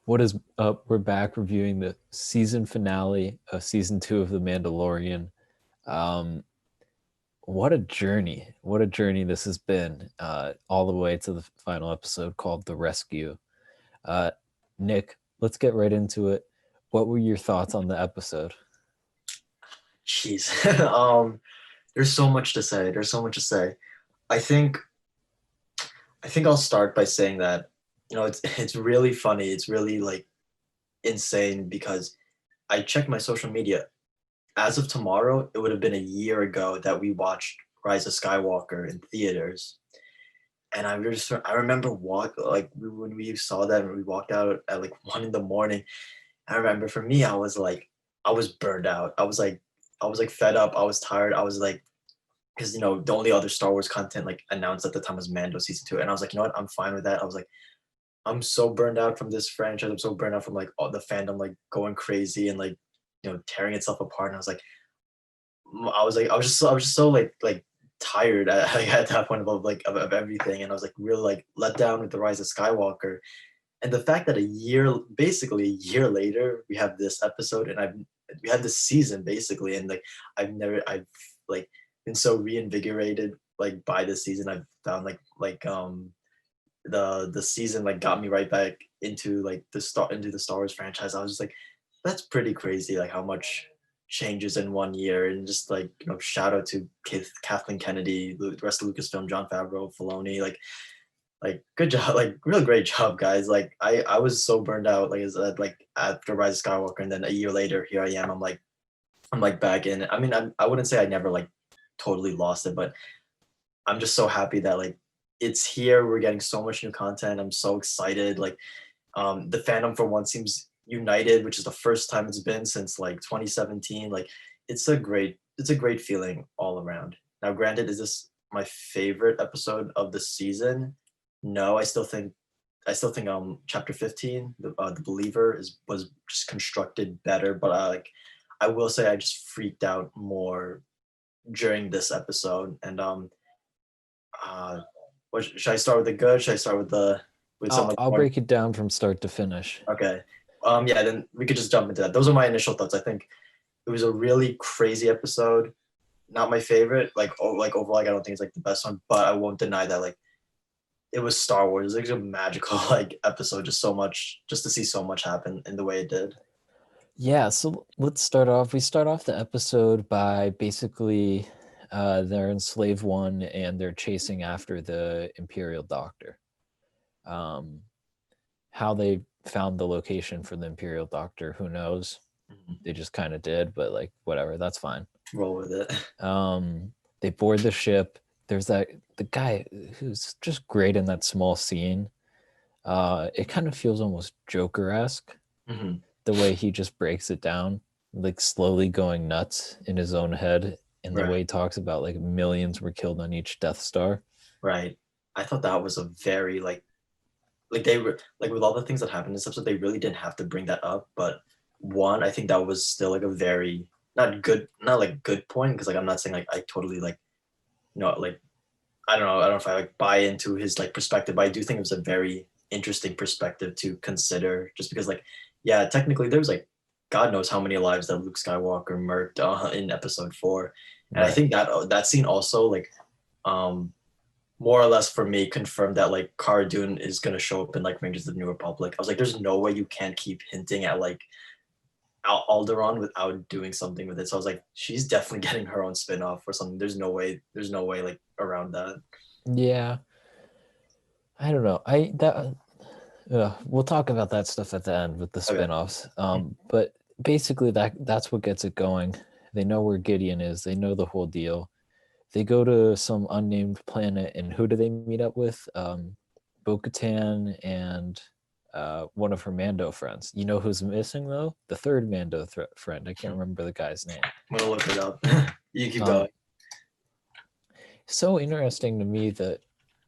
What is up? We're back reviewing the season finale of season 2 of The Mandalorian. Um, what a journey! What a journey this has been, all the way to the final episode called The Rescue. Uh, Nick, let's get right into it. What were your thoughts on the episode? Jeez. There's so much to say. There's so much to say. I think I think I'll start by saying that, it's really funny. It's really like insane because I checked my social media. As of tomorrow, it would have been a year ago that we watched Rise of Skywalker in theaters. And I remember when we saw that and we walked out at like 1 in the morning. I remember for me, I was burned out. I was like fed up. I was tired. I was like, because the only other Star Wars content like announced at the time was Mando season 2, and I was like, you know what, I'm fine with that. I was like, I'm so burned out from this franchise. I'm so burned out from like all the fandom like going crazy and like tearing itself apart. And I was like, I was just so like tired at, like, at that point of everything, and I was like really like let down with the Rise of Skywalker. And the fact that basically a year later, we have this episode, and we had this season basically, and like I've like been so reinvigorated like by this season. I've found the season like got me right back into like the Star Wars franchise. I was just like, that's pretty crazy, like how much changes in 1 year, and just like shout out to Kathleen Kennedy, the rest of Lucasfilm, John Favreau, Filoni, like good job, like real great job, guys. Like I was so burned out, like as like after Rise of Skywalker, and then a year later, here I am. I'm like back in. I mean, I wouldn't say I never like totally lost it, but I'm just so happy that like it's here. We're getting so much new content. I'm so excited. Like the fandom for one seems united, which is the first time it's been since like 2017. Like it's a great feeling all around. Now, granted, is this my favorite episode of the season? No, I still think chapter 15, the believer was just constructed better, but like I will say I just freaked out more during this episode. And uh should I start with the good? Should I start with the with some I'll, like I'll more? break it down from start to finish. Okay. Yeah, then we could just jump into that. Those are my initial thoughts. I think it was a really crazy episode. Not my favorite. Like overall, like, I don't think it's like the best one, but I won't deny that like it was Star Wars. It was like a magical like episode. Just so much, just to see so much happen in the way it did. Yeah, so let's start off. We start off the episode by basically they're in Slave One and they're chasing after the Imperial Doctor. Um, how they found the location for the Imperial Doctor, who knows? Mhm. They just kind of did, but like whatever, that's fine. Roll with it. They board the ship. There's the guy who's just great in that small scene. It kind of feels almost Joker-esque Mhm. the way he just breaks it down, like slowly going nuts in his own head, and the way Right. he talks about like millions were killed on each Death Star. Right. I thought that was a very like they were like with all the things that happened in this episode, they really didn't have to bring that up. But one, I think that was still like a very not like good point, because like I'm not saying like I totally like like I don't know if I like buy into his like perspective, but I do think it was a very interesting perspective to consider, just because like yeah, technically there's like God knows how many lives that Luke Skywalker murked in episode 4. And I Right. think that scene also like um more or less for me confirmed that like Cara Dune is gonna show up in like Rangers of the New Republic. I was like, there's no way you can't keep hinting at like Alderaan without doing something with it. So I was like, she's definitely getting her own spin-off or something. There's no way like around that. Yeah, I don't know. We'll talk about that stuff at the end with the Okay. spin-offs. But basically that's what gets it going. They know where Gideon is. They know the whole deal. They go to some unnamed planet, and who do they meet up with? Bo-Katan and one of her Mando friends. You know who's missing though? The third Mando friend. I can't remember the guy's name. I'm gonna look it up. You keep going. Um, so interesting to me that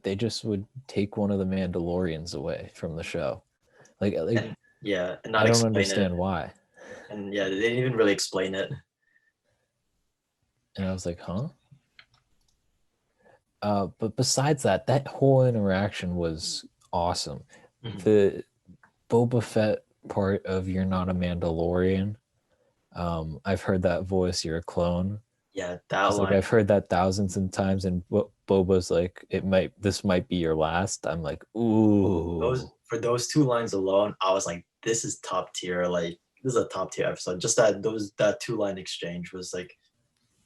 they just would take one of the Mandalorians away from the show. Like And yeah, and not I don't explain it. understand why. And yeah, they didn't even really explain it. And I was like, huh? But besides that, that whole interaction was awesome. Mhm. The Boba Fett part of "You're not a Mandalorian." I've heard that voice. You're a clone. Yeah, that She's like, line. I've heard that thousands of times, and Boba's like, this might be your last. I'm like, ooh, Those two lines alone, I was like, this is top tier. Like, this is a top tier episode. Just that 2 line exchange was like,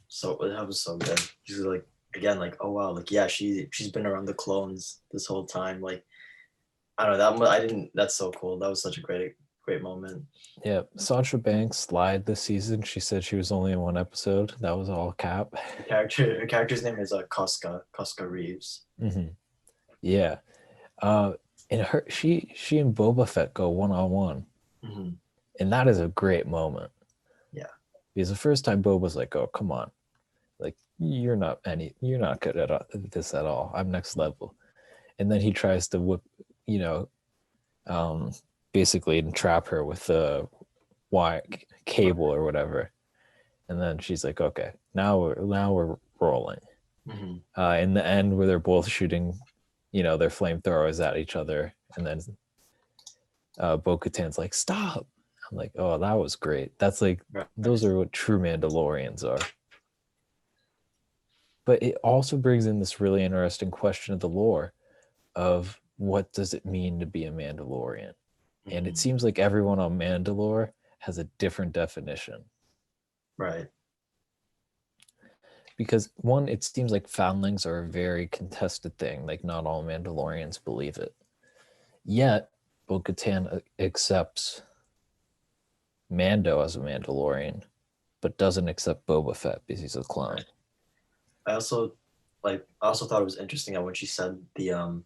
so that was so good. She's like, again, like, oh wow, like, yeah, she's been around the clones this whole time. Like, I don't know, I didn't. That's so cool. That was such a great moment. yeah. Sasha Banks lied this season. She said she was only in one episode. That was all cap. Her character's name is Casca Reeves. Mm-hmm. Yeah. And she and Boba Fett go one-on-one, Mm-hmm. and that is a great moment. Yeah. Because the first time Boba's like, "Oh, come on, like you're not good at this at all. I'm next level," and then he tries to whip, you know, basically entrap her with the wire cable or whatever, and then she's like, "Okay, now we're rolling." Mm-hmm. In the end, where they're both shooting, their flamethrowers at each other, and then Bo-Katan's like, "Stop!" I'm like, "Oh, that was great." That's like, those are what true Mandalorians are. But it also brings in this really interesting question of the lore of what does it mean to be a Mandalorian? Mm-hmm. And it seems like everyone on Mandalore has a different definition. Right. Because one, it seems like foundlings are a very contested thing. Like not all Mandalorians believe it. Yet, Bo-Katan accepts Mando as a Mandalorian, but doesn't accept Boba Fett because he's a clone. Right. I also thought it was interesting that when she said the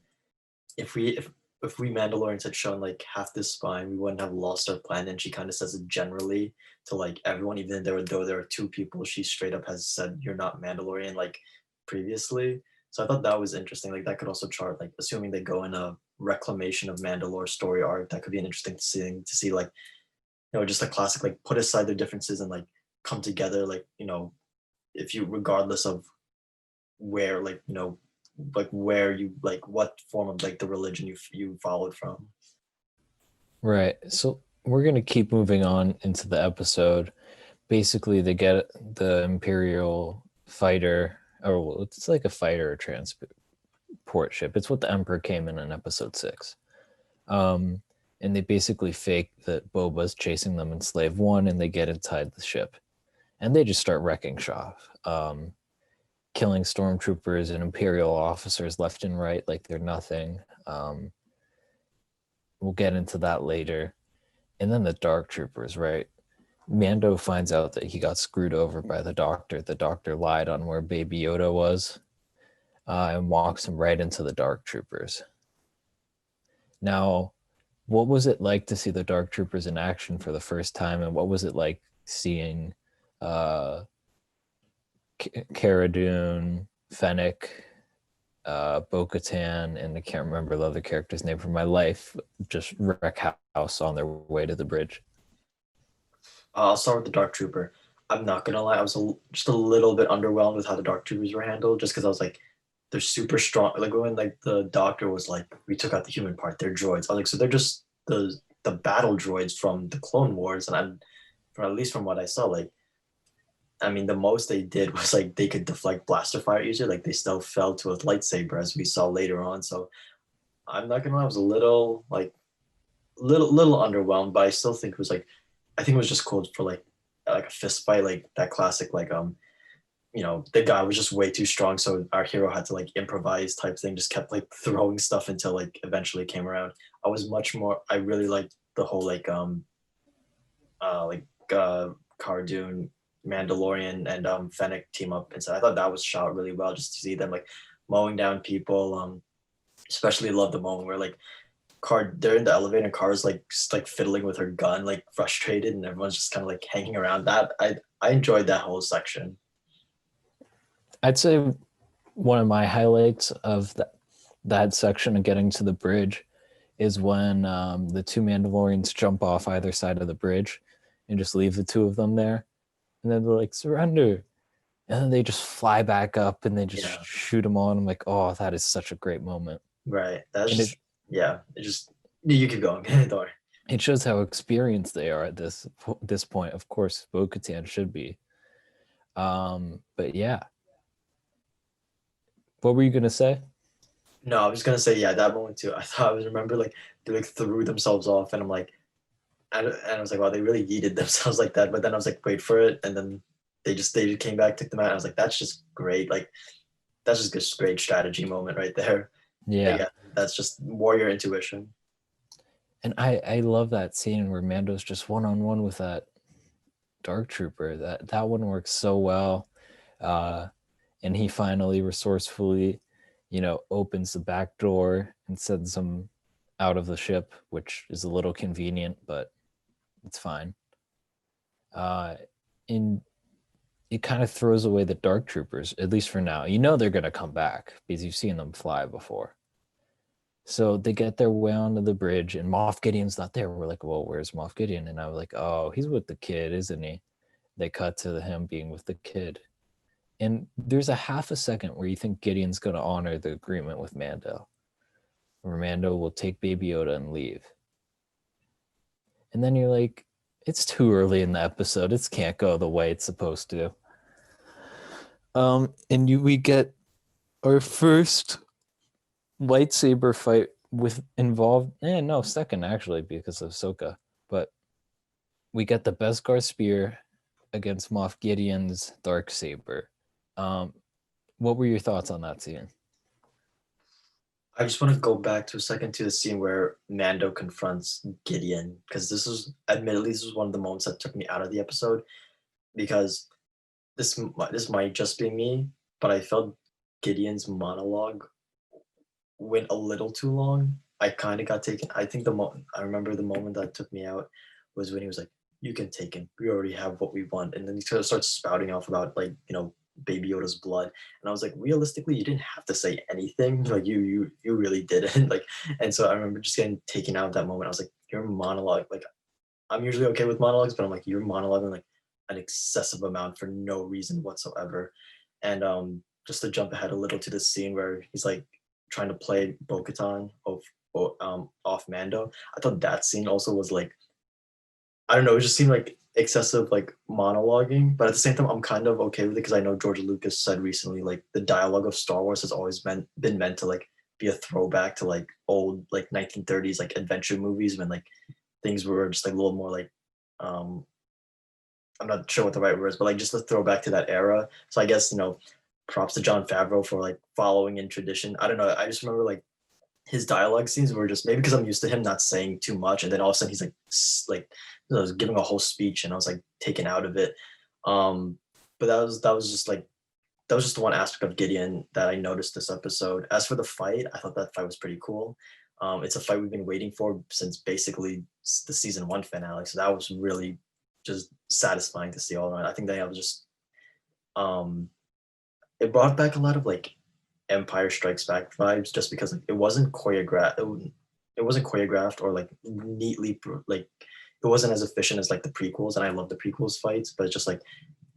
if we Mandalorians had shown like half this spine, we wouldn't have lost our plan. And she kind of says it generally to like everyone, even though there are 2 people, she straight up has said you're not Mandalorian like previously. So I thought that was interesting. Like that could also chart, like assuming they go in a reclamation of Mandalore story arc, that could be an interesting thing to see, like, just a classic, like put aside their differences and like come together, like, if you, regardless of where, like, like where you, like what form of like the religion you followed from. Right. So we're going to keep moving on into the episode. Basically, they get the Imperial fighter, or it's like a fighter or transport ship. It's what the Emperor came in episode 6. And they basically fake that Boba's chasing them in Slave 1, and they get inside the ship. And they just start wrecking shop, killing stormtroopers and Imperial officers left and right like they're nothing. We'll get into that later. And then the Dark Troopers, right? Mando finds out that he got screwed over by the Doctor. The Doctor lied on where Baby Yoda was, and walks him right into the Dark Troopers. Now, what was it like to see the Dark Troopers in action for the first time, and what was it like seeing Cara Dune, Fennec, Bo-Katan, and I can't remember the other character's name for my life, just wreck house on their way to the bridge? I'll start with the Dark Trooper. I'm not gonna lie, I was just a little bit underwhelmed with how the Dark Troopers were handled, just because I was like, they're super strong. Like when like the Doctor was like, we took out the human part, they're droids. I was like, so they're just the battle droids from the Clone Wars, and at least from what I saw, like, I mean, the most they did was like they could deflect blaster fire easier. Like they still fell to a lightsaber, as we saw later on. So I'm not gonna lie, I was a little underwhelmed, but I still think it was like, I think it was just cool for like a fist fight, like that classic, like the guy was just way too strong, so our hero had to like improvise type thing, just kept like throwing stuff until like eventually came around. I really liked the whole Cara Dune, Mandalorian, and Fennec team up, and so I thought that was shot really well, just to see them like mowing down people. Especially love the moment where like they're in the elevator and Car's like just like fiddling with her gun, like frustrated, and everyone's just kind of like hanging around. That I enjoyed that whole section. I'd say one of my highlights of that section of getting to the bridge is when the 2 Mandalorians jump off either side of the bridge and just leave the 2 of them there, and then they're like, surrender, and then they just fly back up and they just shoot them on. I'm like, oh, that is such a great moment. Right. That's just, it just, you keep going. Don't worry. It shows how experienced they are at this point. Of course, Bo-Katan should be. But yeah, what were you gonna say? No, I was gonna say yeah, that moment too. I thought I was remember like they like threw themselves off, and I'm like, and I was like, wow, they really yeeted themselves like that. But then I was like, wait for it, and then they just came back, took them out. And I was like, that's just great. Like that's just a great strategy moment right there. Yeah, Again, that's just warrior intuition. and I love that scene where Mando's just one on one with that Dark Trooper. That one works so well. Uh, and he finally resourcefully, opens the back door and sends him out of the ship, which is a little convenient, but it's fine. And it kind of throws away the Dark Troopers, at least for now. You know they're going to come back because you've seen them fly before. So they get their way onto the bridge, and Moff Gideon's not there. We're like, well, where's Moff Gideon? And I was like, oh, he's with the kid, isn't he? They cut to him being with the kid. And there's a half a second where you think Gideon's going to honor the agreement with Mando, where Mando will take Baby Yoda and leave. And then you're like, it's too early in the episode. It can't go the way it's supposed to. We get our first lightsaber fight with involved. No, second actually because of Ahsoka. But we get the Beskar spear against Moff Gideon's dark saber. What were your thoughts on that scene? I just want to go back to a second to the scene where Mando confronts Gideon, because this was one of the moments that took me out of the episode, because this might just be me, but I felt Gideon's monologue went a little too long. I kind of got taken. I think I remember the moment that took me out was when he was like, "You can take him. We already have what we want," and then he sort of starts spouting off about like Baby Yoda's blood, and I was like, realistically, you didn't have to say anything. Like you really didn't. Like, and so I remember just getting taken out of that moment. I was like, your monologue. Like, I'm usually okay with monologues, but I'm like, you're monologuing like an excessive amount for no reason whatsoever. And just to jump ahead a little to the scene where he's like trying to play Bo-Katan off Mando. I thought that scene also was like, I don't know, it just seemed like excessive like monologuing, but at the same time I'm kind of okay with it because I know George Lucas said recently like the dialogue of Star Wars has always been meant to like be a throwback to like old like 1930s like adventure movies when like things were just like a little more like um I'm not sure what the right word is, but like just a throwback to that era. So I guess props to John Favreau for like following in tradition. I don't know. I just remember like his dialogue scenes were just maybe because I'm used to him not saying too much, and then all of a sudden he's like I was giving a whole speech, and I was like taken out of it. But that was just like that was just the one aspect of Gideon that I noticed this episode. As for the fight, I thought that fight was pretty cool. It's a fight we've been waiting for since basically the season one finale, so that was really just satisfying to see all around. I think they was just um, it brought back a lot of like Empire Strikes Back vibes just because like, it wasn't choreographed. It wasn't choreographed or like neatly like it wasn't as efficient as like the prequels, and I love the prequels fights, but it's just like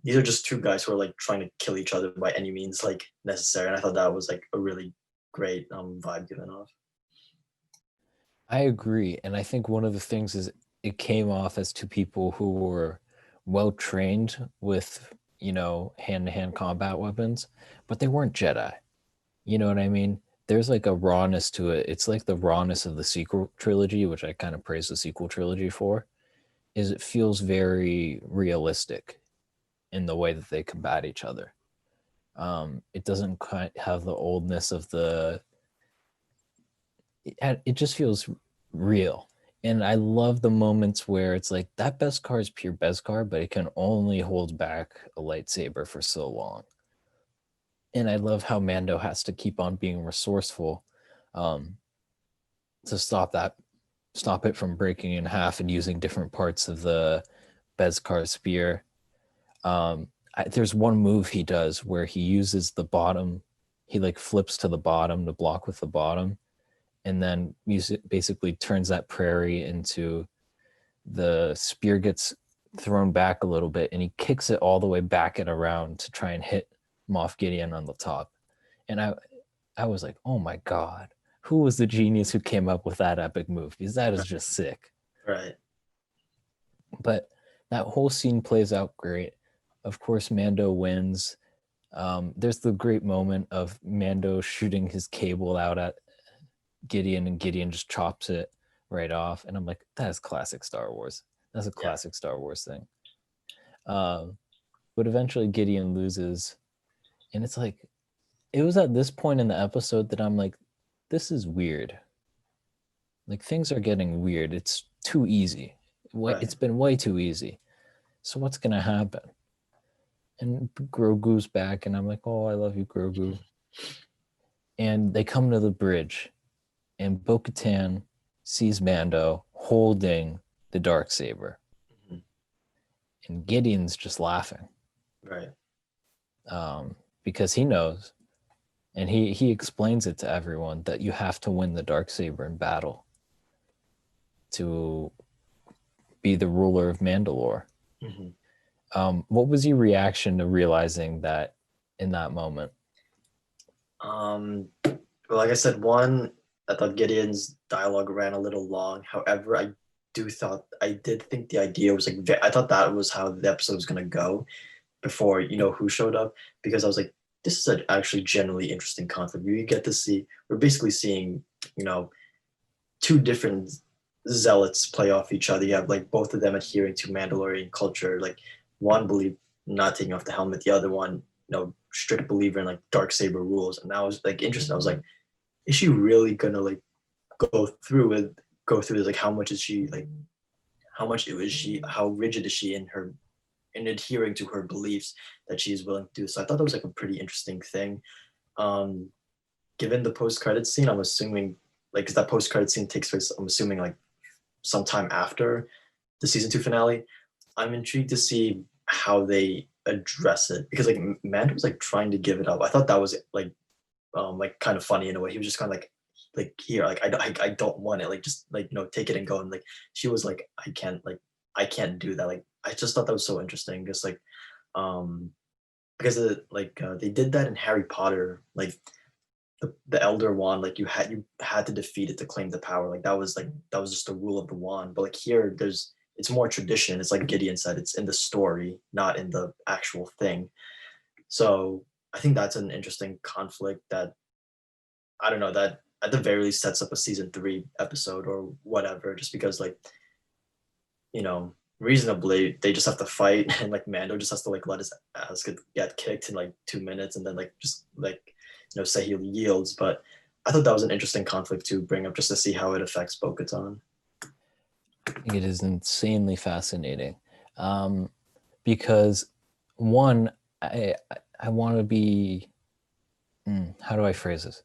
these are just two guys who are like trying to kill each other by any means like necessary, and I thought that was like a really great vibe given off. I agree. And I think one of the things is it came off as two people who were well trained with, hand to hand combat weapons, but they weren't Jedi. You know what I mean? There's like a rawness to it. It's like the rawness of the sequel trilogy, which I kind of praise the sequel trilogy for, is it feels very realistic in the way that they combat each other. It doesn't quite have the oldness of it just feels real. And I love the moments where it's like that Beskar is pure Beskar, but it can only hold back a lightsaber for so long. And I love how Mando has to keep on being resourceful um, to stop it from breaking in half and using different parts of the Beskar spear. There's one move he does where he uses the bottom, he like flips to the bottom to block with the bottom, and then basically turns that prairie into the spear gets thrown back a little bit and he kicks it all the way back and around to try and hit Moff Gideon on the top. And I was like, oh my God, who was the genius who came up with that epic move? Because that is just sick. Right. But that whole scene plays out great. Of course, Mando wins. There's the great moment of Mando shooting his cable out at Gideon, and Gideon just chops it right off. And I'm like, that is classic Star Wars. That's a Yeah. classic Star Wars thing. But eventually Gideon loses. And it's like, it was at this point in the episode that I'm like, this is weird. Like, things are getting weird. It's too easy. Right. It's been way too easy. So what's going to happen? And Grogu's back, and I'm like, oh, I love you, Grogu. And they come to the bridge, and Bo-Katan sees Mando holding the Darksaber. Mhm. And Gideon's just laughing. Right. Because he knows, and he explains it to everyone, that you have to win the Darksaber in battle to be the ruler of Mandalore. Mm-hmm. What was your reaction to realizing that in that moment? Well, like I said, one, I thought Gideon's dialogue ran a little long. However, I did think the idea was like, I thought that was how the episode was gonna go before who showed up, because I was like, this is an actually generally interesting conflict. We're basically seeing two different zealots play off each other. You have like both of them adhering to Mandalorian culture. Like one believe not taking off the helmet, the other one, strict believer in like Darksaber rules. And that was like interesting. I was like, is she really gonna like go through this? Like how much is she like how much is she how rigid is she in adhering to her beliefs that she is willing to do? So I thought that was like a pretty interesting thing. Um Given the post-credit scene, I'm assuming like because that post-credit scene takes place, I'm assuming like sometime after the season 2 finale. I'm intrigued to see how they address it, because like Mando was like trying to give it up. I thought that was like kind of funny in a way. He was just kind of like here, like I don't want it, like just like take it and go. And like she was like, I can't do that. Like I just thought that was so interesting, just like because they did that in Harry Potter, like the Elder Wand, like you had to defeat it to claim the power. Like that was just the rule of the wand. But like here, it's more tradition. It's like Gideon said, it's in the story, not in the actual thing. So I think that's an interesting conflict that I don't know, that at the very least sets up a season 3 episode or whatever. Just because like reasonably they just have to fight, and like Mando just has to like let his ass get kicked in like 2 minutes, and then like just like say he yields. But I thought that was an interesting conflict to bring up, just to see how it affects Bo-Katan. It is insanely fascinating, because one, I want to be. How do I phrase this?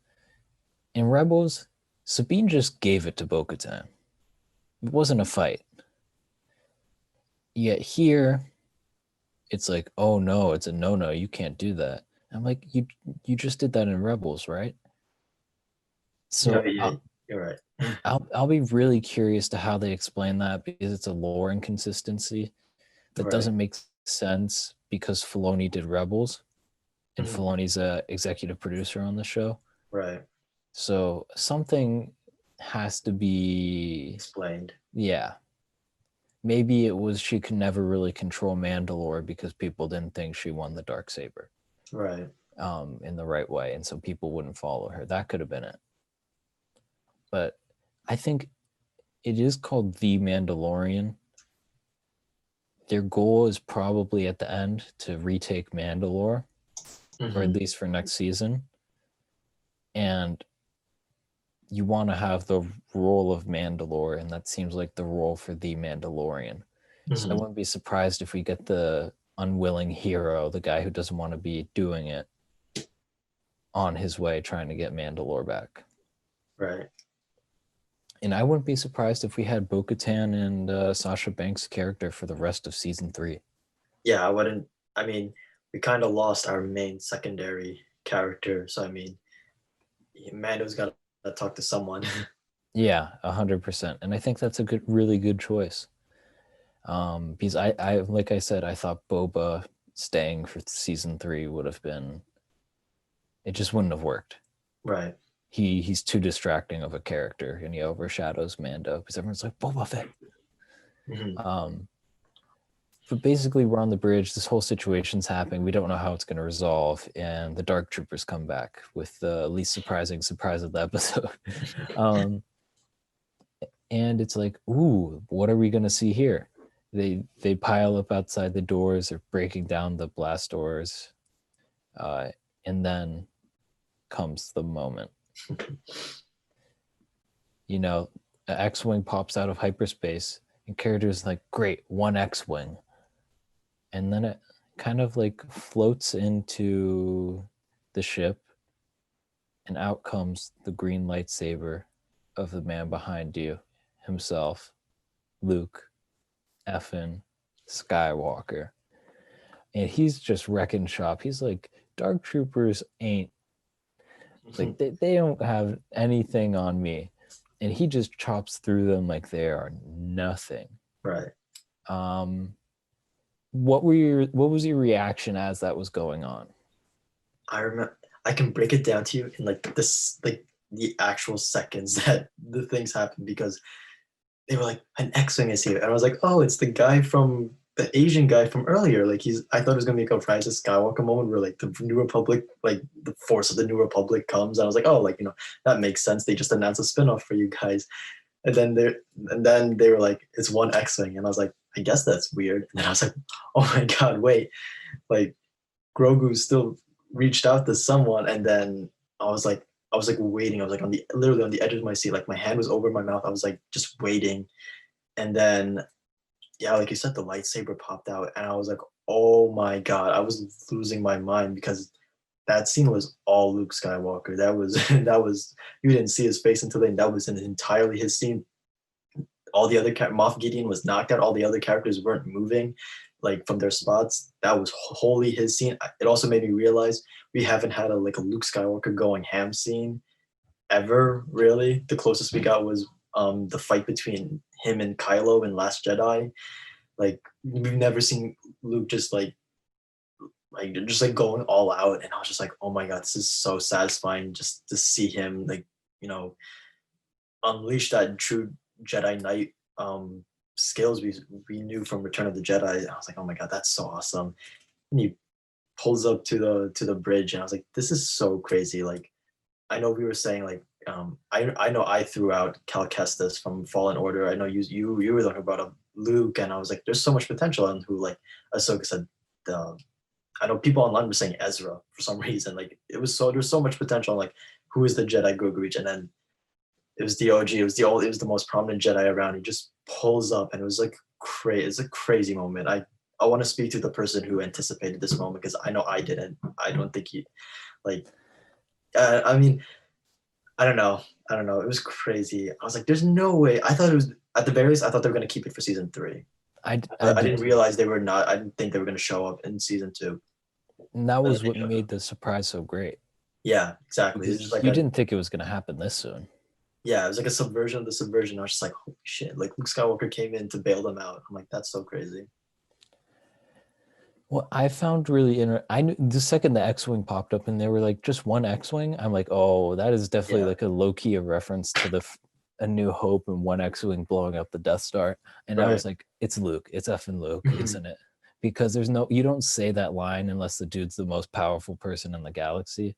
In Rebels, Sabine just gave it to Bo-Katan. It wasn't a fight. Yet here, it's like, oh no, it's a no. You can't do that. I'm like, you just did that in Rebels, right? So Yeah, you're right. I'll be really curious to how they explain that, because it's a lore inconsistency that Right. doesn't make sense, because Filoni did Rebels, and Mhm. Filoni's a executive producer on the show. Right. So something has to be Explained. yeah. Maybe it was she could never really control Mandalore because people didn't think she won the Darksaber Right. in the right way, and so people wouldn't follow her. That could have been it. But I think it is called The Mandalorian. Their goal is probably at the end to retake Mandalore, or at least for next season. And you want to have the role of Mandalore, and that seems like the role for The Mandalorian. So I wouldn't be surprised if we get the unwilling hero, the guy who doesn't want to be doing it, on his way trying to get Mandalore back. Right. And I wouldn't be surprised if we had Bo-Katan and Sasha Banks' character for the rest of season 3. Yeah, I wouldn't. I mean, we kind of lost our main secondary character, so I mean, Mando's got to talk to someone. Yeah, 100%. And I think that's a really good choice. Because I like I said, I thought Boba staying for season 3 would have been. It just wouldn't have worked. Right. He's too distracting of a character, and he overshadows Mando, because everyone's like, Boba Fett, Mhm. But basically, we're on the bridge. This whole situation's happening. We don't know how it's going to resolve, and the Dark Troopers come back with the least surprising surprise of the episode. um, and it's like, ooh, what are we going to see here? They pile up outside the doors. They're breaking down the blast doors, and then comes the moment. You know, an X-wing pops out of hyperspace, and characters like, great, one X-wing, and then it kind of like floats into the ship, and out comes the green lightsaber of the man behind you himself, Luke effin Skywalker. And he's just wrecking shop. He's like, Dark Troopers ain't like they don't have anything on me. And he just chops through them like they are nothing. Right. What was your reaction as that was going on? I remember I can break it down to you in like this, like the actual seconds that the things happened, because they were like, an X-wing is here, and I was like, oh, it's the guy from the Asian guy from earlier. Like I thought it was gonna be like a Rise of Skywalker moment where like the New Republic, like the force of the New Republic comes. And I was like, oh, like that makes sense. They just announced a spinoff for you guys, and then they were like, it's one X-wing, and I was like, I guess that's weird. And then I was like, oh my god, wait, like Grogu still reached out to someone, and then I was like waiting. I was like literally on the edge of my seat. Like my hand was over my mouth. I was like just waiting. And then, yeah, like you said, the lightsaber popped out, and I was like, oh my god, I was losing my mind, because that scene was all Luke Skywalker. That was that was you didn't see his face until then. That was entirely his scene. All the other Moff Gideon was knocked out. All the other characters weren't moving like from their spots. That was wholly his scene. It also made me realize we haven't had a Luke Skywalker going ham scene ever, really. The closest we got was the fight between him and Kylo in Last Jedi. Like we've never seen Luke just going all out, and I was just like, oh my god, this is so satisfying just to see him unleash that true Jedi Knight skills we knew from Return of the Jedi. I was like, oh my god, that's so awesome. And he pulls up to the bridge, and I was like, this is so crazy. Like, I know we were saying like I know I threw out Cal Kestis from Fallen Order. I know you were talking about Luke, and I was like, there's so much potential. And who, like Ahsoka said, I know people online were saying Ezra for some reason. Like there's so much potential. Like, who is the Jedi Grogu? And then it was the OG. It was the most prominent Jedi around. He just pulls up, and it was like crazy. It's a crazy moment. I want to speak to the person who anticipated this moment, because I know I didn't. I don't think he like. I mean, I don't know. I don't know. It was crazy. I was like, there's no way. I thought it was at the very least. I thought they were going to keep it for season 3. I didn't realize they were not. I didn't think they were going to show up in season 2. And that was what made the surprise so great. Yeah, exactly. It's just like you didn't think it was going to happen this soon. Yeah, it was like a subversion of the subversion. I was just like, holy shit! Like Luke Skywalker came in to bail them out. I'm like, that's so crazy. What I found really I knew the second the X-wing popped up and they were like, just one X-wing, I'm like, oh, that is definitely like a low-key a reference to A New Hope and one X-wing blowing up the Death Star. And right. I was like, it's Luke, it's effing Luke, isn't it? Because you don't say that line unless the dude's the most powerful person in the galaxy.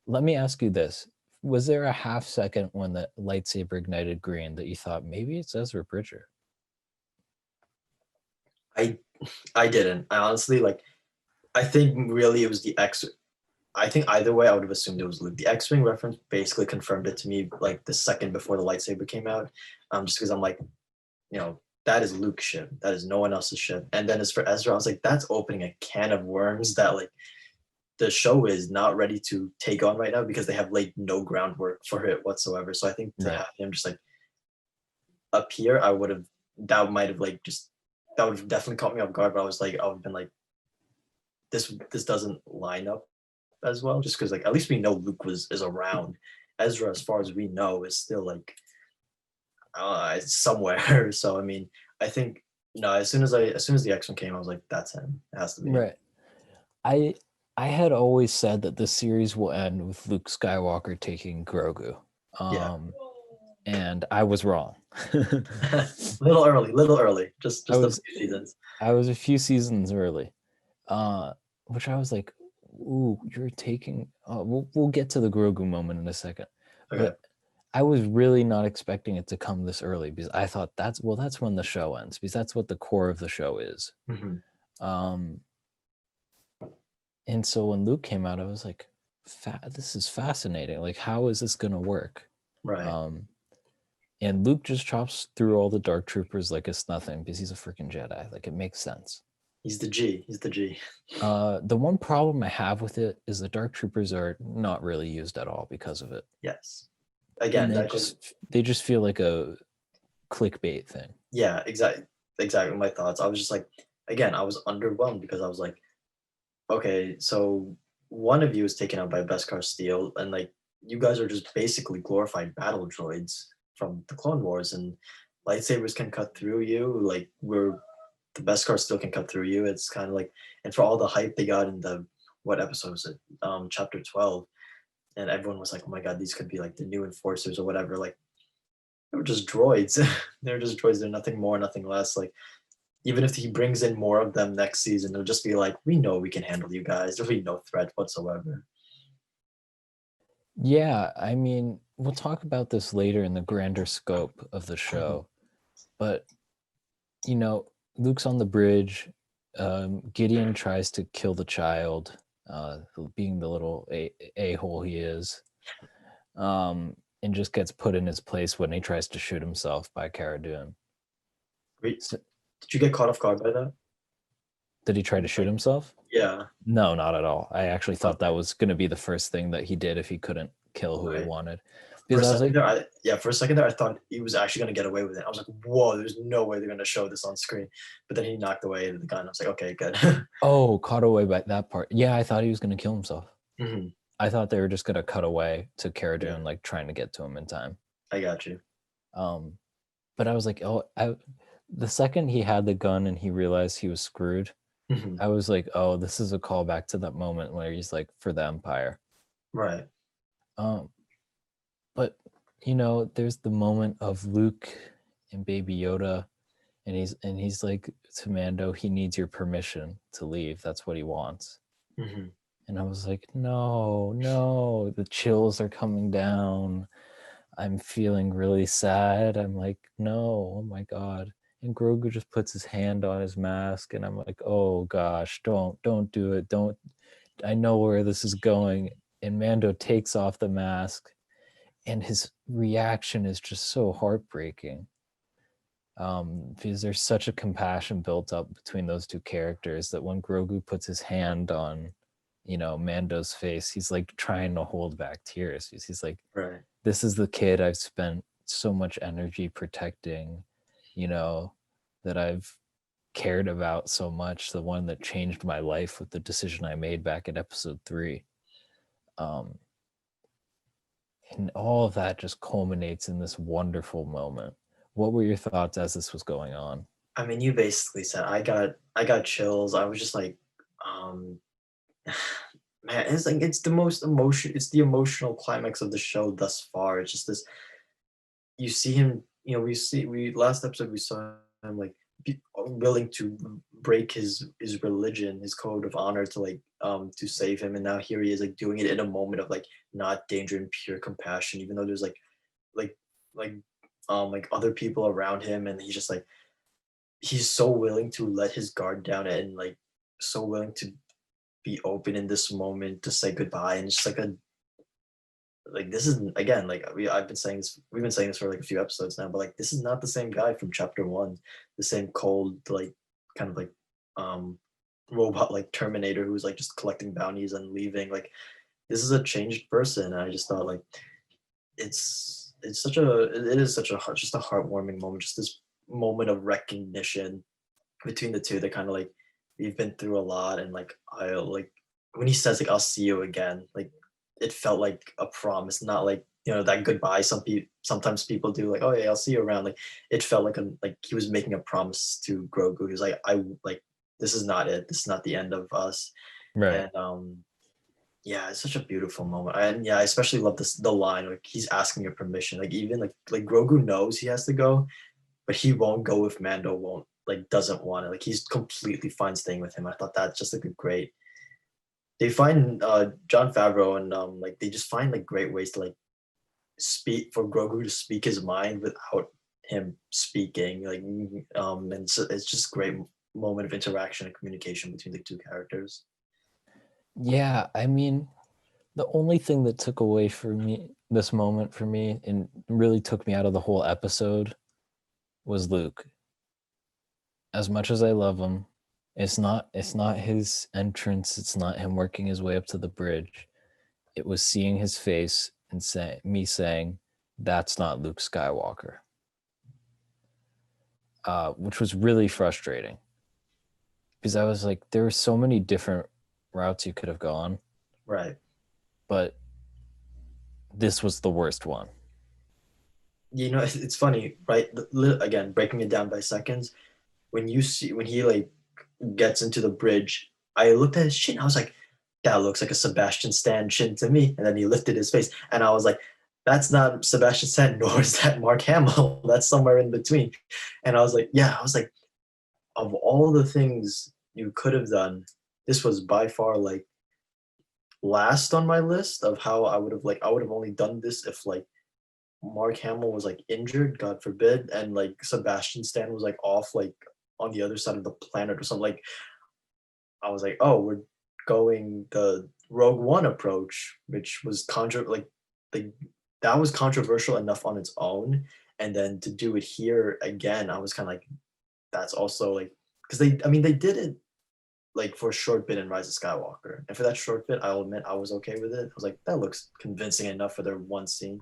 Let me ask you this. Was there a half second when the lightsaber ignited green that you thought maybe it's Ezra Bridger? I didn't. I honestly I think really it was the X. I think either way I would have assumed it was Luke. The X-wing reference basically confirmed it to me like the second before the lightsaber came out. Just because I'm like, that is Luke's ship. That is no one else's ship. And then as for Ezra, I was like, that's opening a can of worms that like the show is not ready to take on right now, because they have laid no groundwork for it whatsoever. So I think to have him just like appear, that would have definitely caught me off guard. But I would have been like, this doesn't line up as well, just because like at least we know Luke is around. Ezra, as far as we know, is still like somewhere. So I mean, I think as soon as the X-Men came, I was like, that's him. It has to be right. I had always said that the series will end with Luke Skywalker taking Grogu. and I was wrong. Little early, I just a was few seasons. I was a few seasons early, which I was like, "Ooh, you're taking." We'll get to the Grogu moment in a second, Okay. but I was really not expecting it to come this early because I thought that's when the show ends because that's what the core of the show is. Hmm. Um, and so when Luke came out, I was like, "This is fascinating. Like, how is this gonna work?" Right. Um, and Luke just chops through all the Dark Troopers like it's nothing because he's a freaking Jedi. Like, it makes sense. He's the G. He's the G. The one problem I have with it is the Dark Troopers are not really used at all because of it, Yes. and Again, that goes. they just feel like a clickbait thing. Yeah, exactly my thoughts. I was just like, again, I was underwhelmed because I was like, okay, so one of you is taken out by Beskar Steel, and like you guys are just basically glorified battle droids from the Clone Wars, and lightsabers can cut through you. Like we're the Beskar Steel can cut through you. It's kind of like, and for all the hype they got in the what episode was it? Chapter 12, and everyone was like, oh my god, these could be like the new enforcers or whatever. Like they were just droids. They're just droids. They're nothing more, nothing less. Like even if he brings in more of them next season, it'll just be like, we know we can handle you guys. There'll be no threat whatsoever. Yeah, I mean, we'll talk about this later in the grander scope of the Mhm. show, but you know, Luke's on the bridge. Gideon tries to kill the child, being the little a-hole he is, and just gets put in his place when he tries to shoot himself by Cara Dune. Wait, So, did you get caught off guard by that? did he try to shoot Like, himself? yeah, No, not at all. I actually thought that okay, was going to be the first thing that he did if he couldn't kill who he right. wanted. For Because a I was second like, there, for a second there, I thought he was actually gonna get away with it. I was like, whoa, there's no way they're gonna show this on screen. But then he knocked away the gun. I was like, okay, good. oh, caught away by that part. Yeah, I thought he was going to kill himself. Hmm. I thought they were just going to cut away to Cara Yeah, Dune, like trying to get to him in time. I got you. Um, but I was like, the second he had the gun and he realized he was screwed, Hmm. I was like, oh, this is a callback to that moment where he's like, for the Empire. Right. Um, but there's the moment of Luke and Baby Yoda, and he's like to Mando, he needs your permission to leave. That's what he wants. Hmm. And I was like, no, no, the chills are coming down. I'm feeling really sad. I'm like, no, oh my God. And Grogu just puts his hand on his mask, and I'm like, oh gosh, don't do it. Don't. I know where this is going. And Mando takes off the mask, and his reaction is just so heartbreaking. Because there's such a compassion built up between those two characters that when Grogu puts his hand on, Mando's face, he's like trying to hold back tears. He's like, Right. this is the kid I've spent so much energy protecting, you know, that I've cared about so much, the one that changed my life with the decision I made back at episode 3. Um, and all of that just culminates in this wonderful moment. What were your thoughts as this was going on? I mean, you basically said I got chills. I was just like, um, man, it's like it's the emotional climax of the show thus far. It's just this you see him, we last episode we saw him like willing to break his religion, his code of honor to like to save him, and now here he is like doing it in a moment of like not danger and pure compassion, even though there's like like like other people around him, and he's just like he's so willing to let his guard down and like so willing to be open in this moment to say goodbye, and it's just like a like this is again like we've been saying this for like a few episodes now, but like this is not the same guy from chapter one, the same cold like kind of like um robot like Terminator who's like just collecting bounties and leaving. Like this is a changed person, and I just thought like it is such a just a heartwarming moment, just this moment of recognition between the two. They kind of like we've been through a lot, and like I'll like when he says like I'll see you again, like it felt like a promise, not like that goodbye sometimes people do, like, oh yeah, I'll see you around. Like it felt like he was making a promise to Grogu. He was like, I like this is not it. This is not the end of us. Right. And Yeah, it's such a beautiful moment. And yeah, I especially love this the line like he's asking your permission. Like even like Grogu knows he has to go, but he won't go if Mando won't like doesn't want it. Like he's completely fine staying with him. I thought that's just like a great they find John Favreau and like they just find like great ways to like speak for Grogu to speak his mind without him speaking. Like and so it's just great moment of interaction and communication between the two characters. Yeah, I mean, the only thing that took away for me this moment for me and really took me out of the whole episode was Luke. As much as I love him, it's not his entrance, it's not him working his way up to the bridge. It was seeing his face and me saying, that's not Luke Skywalker. Which was really frustrating because I was like, there were so many different routes you could have gone, Right. but this was the worst one. You know, it's funny, right? Again, breaking it down by seconds. When you see when he like gets into the bridge, I looked at his chin. I was like, that looks like a Sebastian Stan chin to me. And then he lifted his face, and I was like, that's not Sebastian Stan, nor is that Mark Hamill. That's somewhere in between. And I was like, yeah, I was like, of all the things you could have done, this was by far like last on my list of how I would have only done this if like Mark Hamill was like injured, God forbid, and like Sebastian Stan was like off like on the other side of the planet or something. Like I was like, oh, we're going the Rogue One approach, which was like that was controversial enough on its own, and then to do it here again, I was kind of like, that's also like because I mean, they did it like for a short bit in Rise of Skywalker, and for that short bit, I'll admit I was okay with it. I was like, that looks convincing enough for their one scene,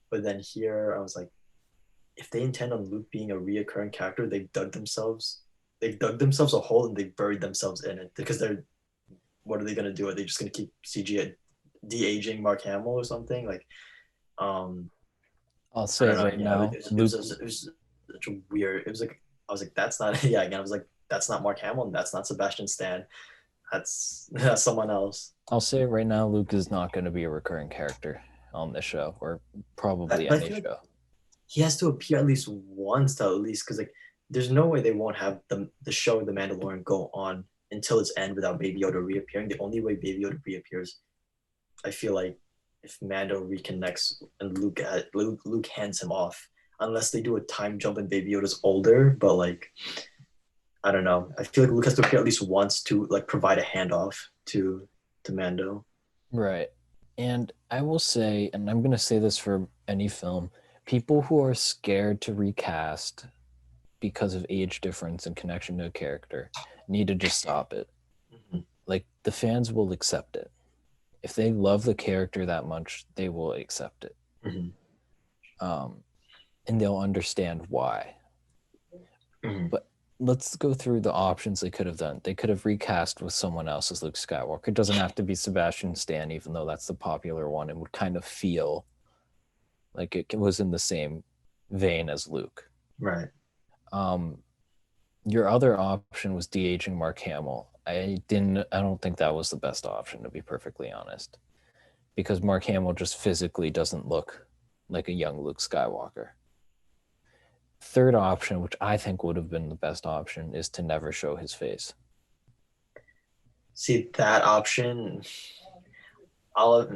but then here, I was like, if they intend on Luke being a reoccurring character, they dug themselves a hole and they buried themselves in it because they're what are they gonna do? Are they just gonna keep CG de-aging Mark Hamill or something? Like, um, I'll I say don't it know. right Yeah, now, Luke. it was such a weird. It was like I was like, that's not. Yeah, again, I was like, that's not Mark Hamill, and that's not Sebastian Stan. That's someone else. I'll say it right now, Luke is not going to be a recurring character on this show or probably But I any feel like show. he has to appear at least once to at least because like there's no way they won't have the show The Mandalorian go on until its end without Baby Yoda reappearing. The only way Baby Yoda reappears, I feel like, if Mando reconnects and Luke hands him off, unless they do a time jump and Baby Yoda's older. But like I don't know, I feel like Luke has to appear at least once to like provide a handoff to Mando. Right. And I will say, and I'm going to say this for any film, people who are scared to recast because of age difference and connection to a character need to just stop it. Mhm. Like the fans will accept it. If they love the character that much, they will accept it. Mhm. Um, and they'll understand why. Mhm. But let's go through the options they could have done. They could have recast with someone else as Luke Skywalker. It doesn't have to be Sebastian Stan, even though that's the popular one. It would kind of feel like it was in the same vein as Luke. Right. Um, your other option was de-aging Mark Hamill. I don't think that was the best option, to be perfectly honest, because Mark Hamill just physically doesn't look like a young Luke Skywalker. Third option, which I think would have been the best option, is to never show his face. See that option. I'll.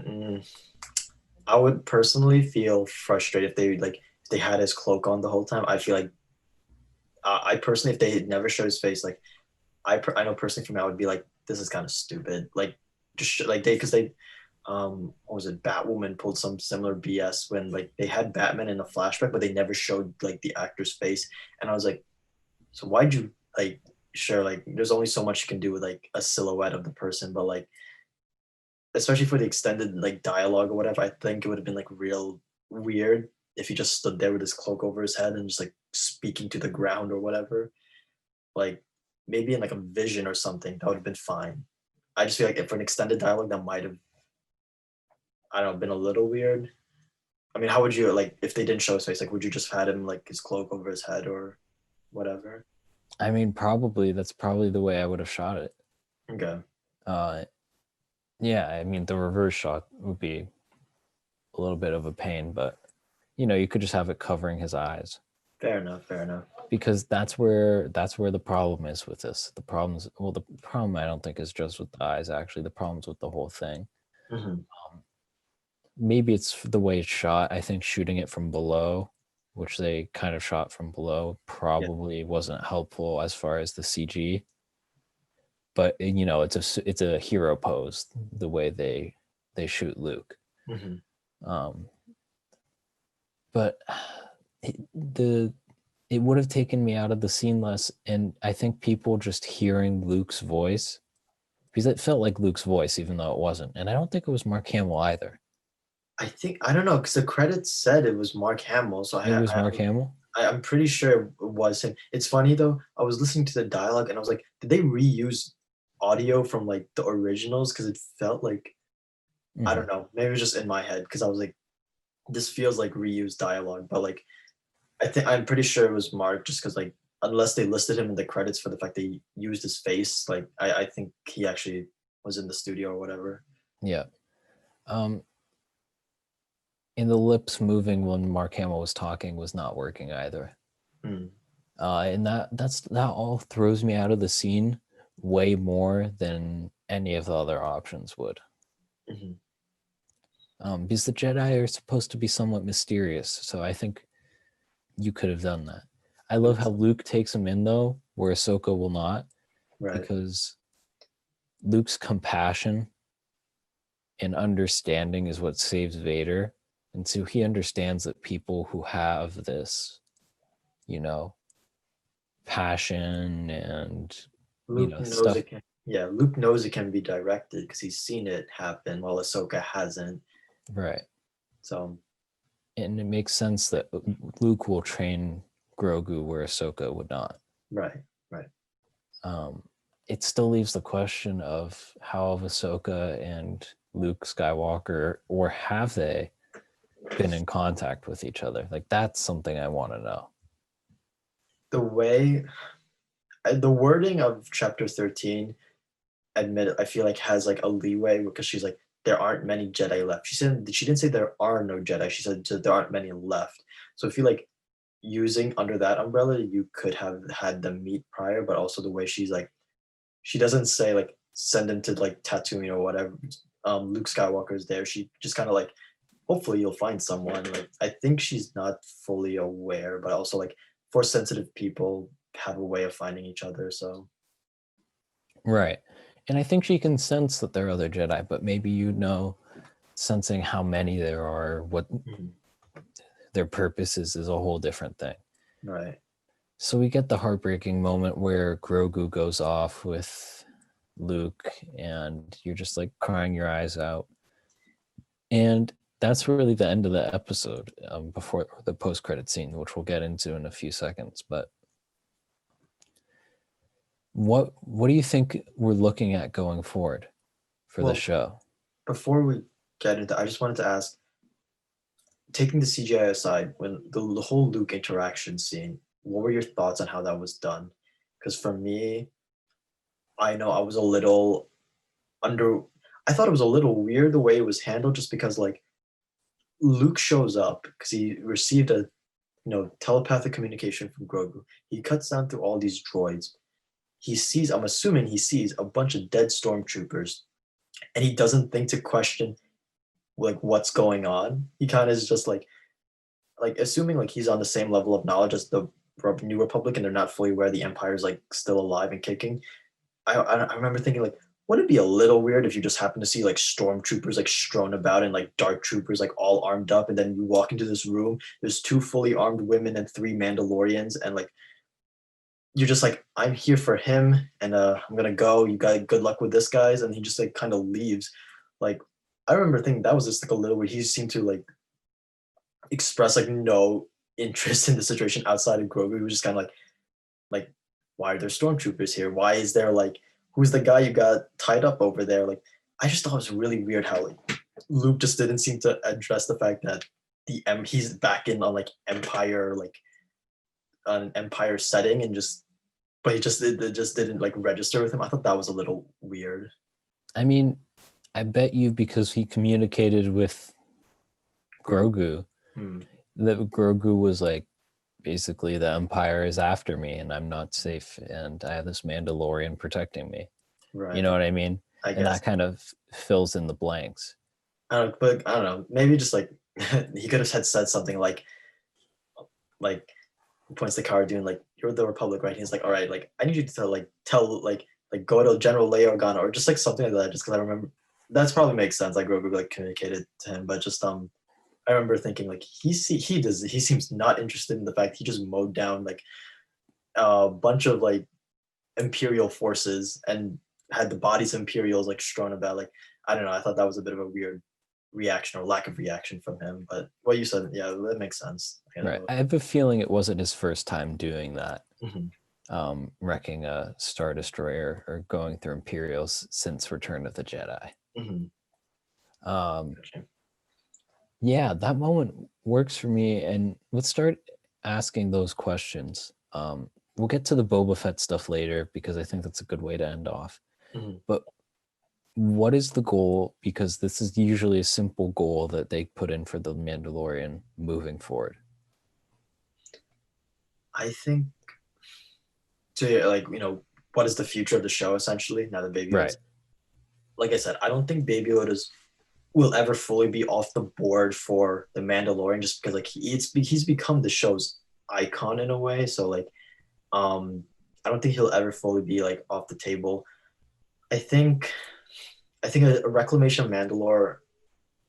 I would personally feel frustrated if they like if they had his cloak on the whole time. I feel like I personally, if they had never showed his face, like I know personally for me, I would be like, this is kind of stupid. Like just like they because they what was it? Batwoman pulled some similar BS when like they had Batman in a flashback, but they never showed like the actor's face, and I was like, so why'd you like sure like there's only so much you can do with like a silhouette of the person, but like especially for the extended like dialogue or whatever, I think it would have been like real weird if he just stood there with his cloak over his head and just like speaking to the ground or whatever. Like maybe in like a vision or something, that would have been fine. I just feel like if for an extended dialogue, that might have I don't know been a little weird. I mean, how would you like if they didn't show his face? Like, would you just had him like his cloak over his head or whatever? I mean, probably that's probably the way I would have shot it. Okay. Uh, Yeah, I mean the reverse shot would be a little bit of a pain, but you could just have it covering his eyes. Fair enough. Fair enough. Because that's where the problem is with this. The problem I don't think is just with the eyes. Actually, the problem's with the whole thing. Hmm. Maybe it's the way it's shot. I think shooting it from below, which they kind of shot from below, Yeah. probably wasn't helpful as far as the CG. But it's a hero pose the way they shoot Luke. Hmm. Um, but it would have taken me out of the scene less, and I think people just hearing Luke's voice, because it felt like Luke's voice even though it wasn't, and I don't think it was Mark Hamill either. I don't know because the credits said it was Mark Hamill, so It was Mark Hamill. I'm pretty sure it was him. It's funny though. I was listening to the dialogue and I was like, did they reuse audio from like the originals? Because it felt like I Hmm. don't know. Maybe it was just in my head because I was like, this feels like reused dialogue. But like, I'm pretty sure it was Mark just because like unless they listed him in the credits for the fact they used his face, like I think he actually was in the studio or whatever. Yeah. um and the lips moving when Mark Hamill was talking was not working either. Hmm. And that all throws me out of the scene way more than any of the other options would. Hmm. Because the Jedi are supposed to be somewhat mysterious, so I think you could have done that. I love how Luke takes him in though, where Ahsoka will not, Right. because Luke's compassion and understanding is what saves Vader. And so he understands that people who have this, you know, passion and, Luke knows stuff. it can. Yeah, Luke knows it can be directed because he's seen it happen, while Ahsoka hasn't. Right. So And it makes sense that Luke will train Grogu where Ahsoka would not. right, right. Um, it still leaves the question of how have Ahsoka and Luke Skywalker, or have they been in contact with each other? Like, that's something I want to know. The way, the wording of Chapter 13, admit it, I feel like has like a leeway because she's like there aren't many Jedi left. She didn't say there are no Jedi. She said there aren't many left. So I feel like using under that umbrella, you could have had them meet prior, but also the way she's like, she doesn't say like send him to like Tatooine or whatever. Luke Skywalker is there. She just kind of like, hopefully you'll find someone. Like I think she's not fully aware, but also like force sensitive people have a way of finding each other. So Right. And I think she can sense that there are other Jedi, but maybe sensing how many there are, what mhm, their purpose is a whole different thing. right. So we get the heartbreaking moment where Grogu goes off with Luke, and you're just like crying your eyes out. And that's really the end of the episode, before the post-credit scene, which we'll get into in a few seconds. But what do you think we're looking at going forward for the Well, show? before we get into, I just wanted to ask, taking the CGI aside, when the whole Luke interaction scene, what were your thoughts on how that was done? Because for me, I know I was a little under. I thought it was a little weird the way it was handled, just because like Luke shows up because he received a telepathic communication from Grogu. He cuts down through all these droids. He sees, I'm assuming he sees a bunch of dead stormtroopers, and he doesn't think to question like what's going on. He kind of is just like assuming like he's on the same level of knowledge as the New Republic, and they're not fully aware the Empire's like still alive and kicking. I remember thinking like, would it be a little weird if you just happen to see like stormtroopers like strewn about and like dark troopers like all armed up, and then you walk into this room, there's two fully armed women and three Mandalorians, and like you're just like, I'm here for him, and I'm gonna go. You got good luck with this, guys, and he just like kind of leaves. Like I remember thinking that was just like a little weird. He seemed to like express like no interest in the situation outside of Grogu. He was just kind of like, why are there stormtroopers here? Why is there like, who's the guy you got tied up over there? Like, I just thought it was really weird how like Luke just didn't seem to address the fact that he's back in on like Empire, like on an Empire setting, and just but it just didn't like register with him. I thought that was a little weird. I mean, I bet you because he communicated with Grogu, Hmm. that Grogu was like, basically the Empire is after me and I'm not safe and I have this Mandalorian protecting me. You Right. know what I mean? I And guess. that kind of fills in the blanks. I don't. But I don't know. Maybe just like he could have said something like points to Cara Dune like you're the Republic, right? He's like, all right, like I need you to like tell like go to General Leia Organa or just like something like that. Just because I remember that's probably makes sense. Like Grogu like communicated to him, but just I remember thinking like he seems not interested in the fact he just mowed down like a bunch of like Imperial forces and had the bodies of Imperials like strewn about. Like I don't know. I thought that was a bit of a weird reaction or lack of reaction from him. But what you said, yeah, that makes sense. Right. I have a feeling it wasn't his first time doing that. Mhm. Wrecking a Star Destroyer or going through Imperials since Return of the Jedi. Mhm. Gotcha. Yeah, that moment works for me. And let's start asking those questions. We'll get to the Boba Fett stuff later because I think that's a good way to end off. Mhm. But what is the goal? Because this is usually a simple goal that they put in for the Mandalorian moving forward. I think to like what is the future of the show essentially now that Baby Right. Yoda's like I said, I don't think Baby Yoda's will ever fully be off the board for the Mandalorian just because like he's become the show's icon in a way. So like I don't think he'll ever fully be like off the table. I think a reclamation of Mandalore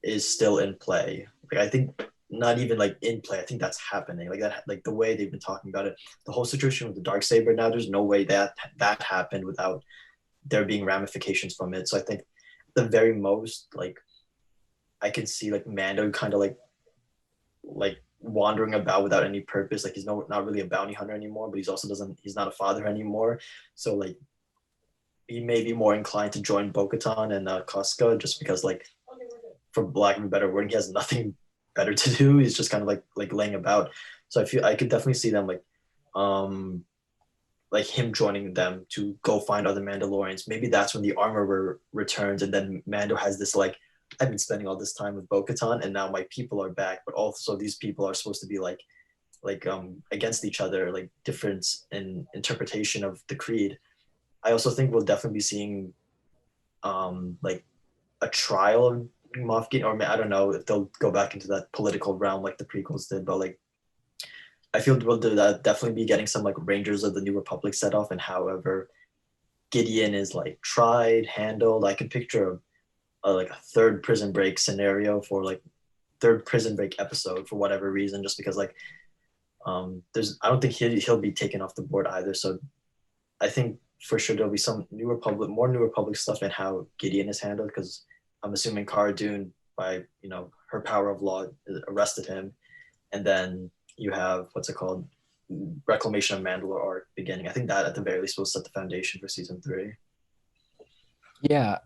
is still in play. Like I think not even like in play. I think that's happening. Like that, like the way they've been talking about it, the whole situation with the dark saber. Now, there's no way that happened without there being ramifications from it. So I think the very most like I can see like Mando kind of like wandering about without any purpose. Like he's not really a bounty hunter anymore, but he's not a father anymore. So like he may be more inclined to join Bo-Katan and Koska just because like for lack of a better word, he has nothing better to do. He's just kind of like laying about. So I feel I could definitely see them like him joining them to go find other Mandalorians. Maybe that's when the armor returns, and then Mando has this like, I've been spending all this time with Bo-Katan, and now my people are back. But also these people are supposed to be like against each other, like difference in interpretation of the creed. I also think we'll definitely be seeing like a trial of Moff Gideon, or I don't know if they'll go back into that political realm like the prequels did, but like I feel we'll do that. Definitely be getting some like Rangers of the New Republic set off, and however Gideon is like tried, handled. I could picture like a third Prison Break scenario for like third Prison Break episode for whatever reason, just because like there's I don't think he'll be taken off the board either. So I think for sure there'll be some more New Republic stuff in how Gideon is handled because I'm assuming Cara Dune by her power of law arrested him, and then you have what's it called, Reclamation of Mandalore arc beginning. I think that at the very least will set the foundation for season 3. Yeah.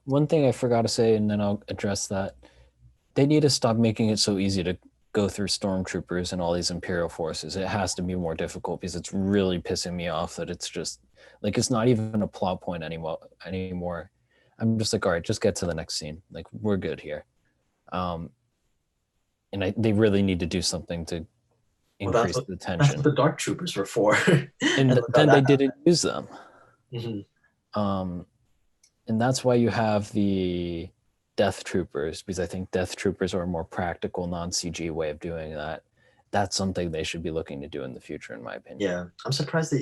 One thing I forgot to say, and then I'll address that. They need to stop making it so easy to go through stormtroopers and all these Imperial forces. It has to be more difficult because it's really pissing me off that it's just like it's not even a plot point anymore. I'm just like, all right, just get to the next scene. Like we're good here. And they really need to do something to increase the That's what tension. the Dark Troopers were for. And look how then they that didn't use them. happened. And that's why you have the Death Troopers, because I think Death Troopers are a more practical, non-CG way of doing that. That's something they should be looking to do in the future, in my opinion. Yeah, I'm surprised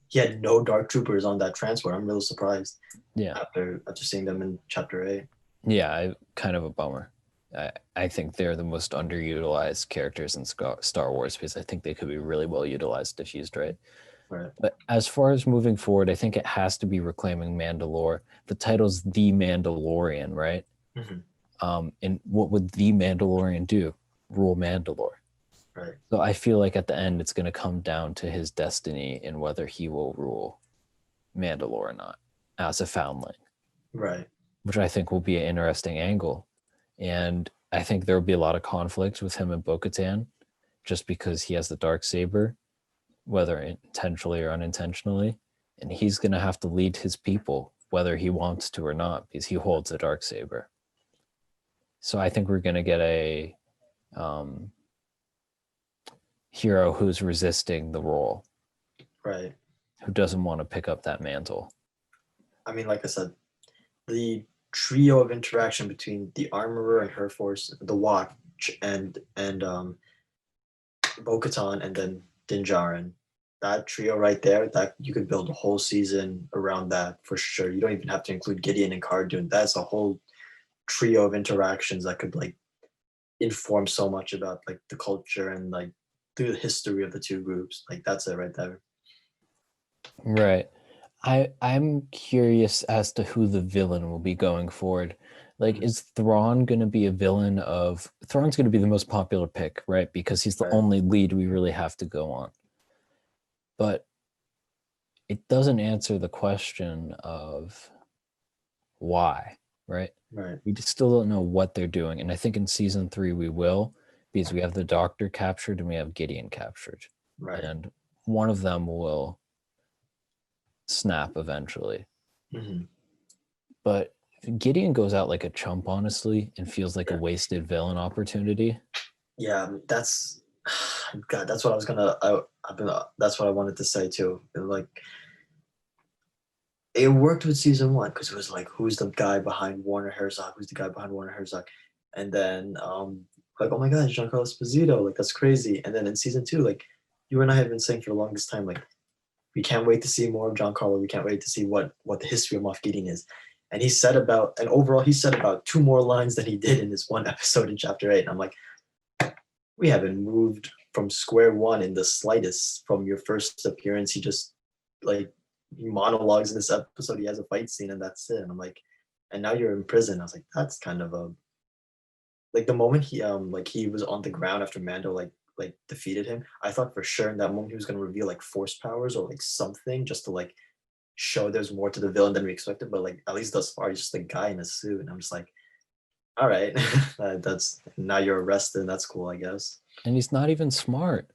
he had no Dark Troopers on that transport. I'm really surprised. Yeah. After seeing them in Chapter 8. Yeah, kind of a bummer. I think they're the most underutilized characters in Star Wars because I think they could be really well utilized if used right. Right. But as far as moving forward, I think it has to be reclaiming Mandalore. The title's The Mandalorian, right? Mm-hmm. And what would The Mandalorian do? Rule Mandalore. Right. So I feel like at the end, it's going to come down to his destiny and whether he will rule Mandalore or not as a foundling. Right. Which I think will be an interesting angle. And I think there will be a lot of conflicts with him and Bo-Katan just because he has the dark saber, whether intentionally or unintentionally, and he's going to have to lead his people whether he wants to or not, because he holds the Darksaber. So I think we're going to get a hero who's resisting the role, Right. who doesn't want to pick up that mantle. I mean, like I said, the trio of interaction between the Armorer and her force, the Watch, and Bo-Katan, and then Din Djarin. That trio right there, that you could build a whole season around that for sure. You don't even have to include Gideon and Cara Dune. That's a whole trio of interactions that could like inform so much about like the culture and like the history of the two groups. Like that's it right there. Right. I'm curious as to who the villain will be going forward. Like, is Thrawn going to be a villain of... Thrawn's going to be the most popular pick, right? Because he's the Right. only lead we really have to go on. But it doesn't answer the question of why, right? Right. We just still don't know what they're doing. And I think in season 3 we will, because we have the Doctor captured and we have Gideon captured. Right. And one of them will snap eventually. Mm-hmm. But Gideon goes out like a chump, honestly, and feels like a wasted villain opportunity. Yeah, that's God. That's what I was gonna. I've been. That's what I wanted to say too. Like, it worked with season 1 because it was like, who's the guy behind Warner Herzog? Who's the guy behind Warner Herzog? And then, like, oh my God, Giancarlo Esposito. Like, that's crazy. And then in season 2, like, you and I have been saying for the longest time, like, we can't wait to see more of Giancarlo. We can't wait to see what the history of Moff Gideon is. And he said about, and overall, he said about 2 more lines than he did in this one episode in chapter 8. And I'm like, we haven't moved from square one in the slightest from your first appearance. He just like he monologues in this episode. He has a fight scene and that's it. And I'm like, and now you're in prison. I was like, that's kind of a like the moment he was on the ground after Mando like defeated him. I thought for sure in that moment he was gonna reveal like force powers or like something just to like show there's more to the villain than we expected. But like at least thus far he's just a guy in a suit, and I'm just like, all right, that's now you're arrested. That's cool, I guess. And he's not even smart.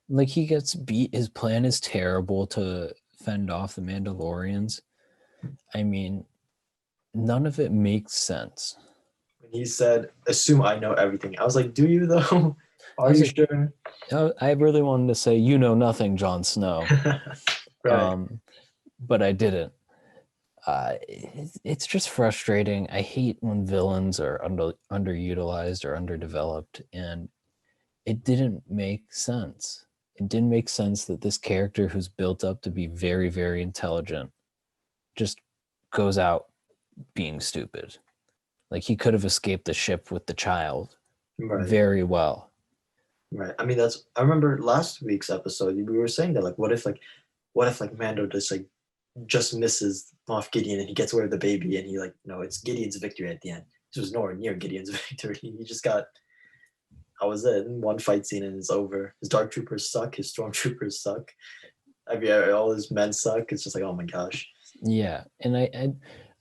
Like, he gets beat. His plan is terrible to fend off the Mandalorians. I mean, none of it makes sense. When he said, "Assume I know everything," I was like, "Do you though? Are was you like, sure?" I really wanted to say, "You know nothing, Jon Snow," Right. but I didn't. It's just frustrating. I hate when villains are underutilized or underdeveloped, and it didn't make sense. It didn't make sense that this character who's built up to be very, very intelligent just goes out being stupid. Like, he could have escaped the ship with the child Right. very well. Right. I mean, that's. I remember last week's episode. We were saying that, like, what if Mando just misses off Gideon and he gets away with the baby and he like, no, it's Gideon's victory at the end. This was nowhere near Gideon's victory. He just got. How was it? One fight scene and it's over. His dark troopers suck. His stormtroopers suck. I mean, all his men suck. It's just like, oh my gosh. Yeah, and I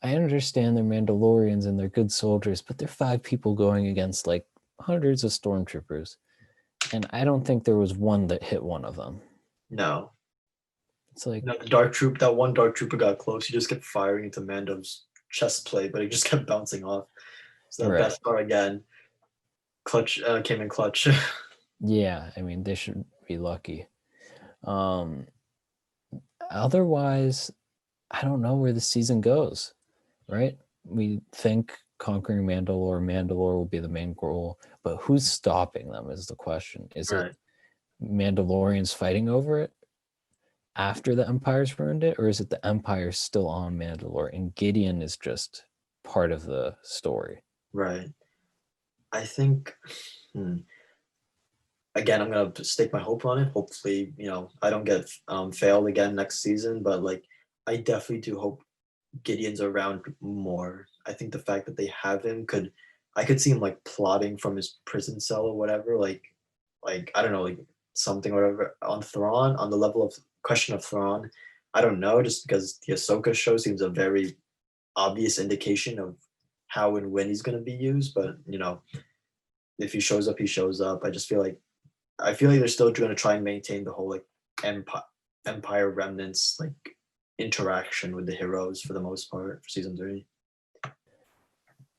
understand they're Mandalorians and they're good soldiers, but they're 5 people going against like hundreds of stormtroopers, and I don't think there was one that hit one of them. No. It's like, No, that one dark trooper got close. He just kept firing into Mando's chest plate, but he just kept bouncing off. So the right. best part again, clutch came in clutch. Yeah, I mean, they should be lucky. Otherwise, I don't know where the season goes, right? We think conquering Mandalore will be the main goal, but who's stopping them is the question. Is Right. it Mandalorians fighting over it after the Empire's ruined it, or is it the Empire still on Mandalore and Gideon is just part of the story? Right. I think again, I'm gonna stake my hope on it. Hopefully, I don't get failed again next season, but like I definitely do hope Gideon's around more. I think the fact that they have him I could see him like plotting from his prison cell or whatever, like I don't know, like something or whatever on Thrawn, on the level of question of Thrawn. I don't know, just because the Ahsoka show seems a very obvious indication of how and when he's gonna be used. But if he shows up, he shows up. I feel like they're still gonna try and maintain the whole like empire remnants like interaction with the heroes for the most part for season 3.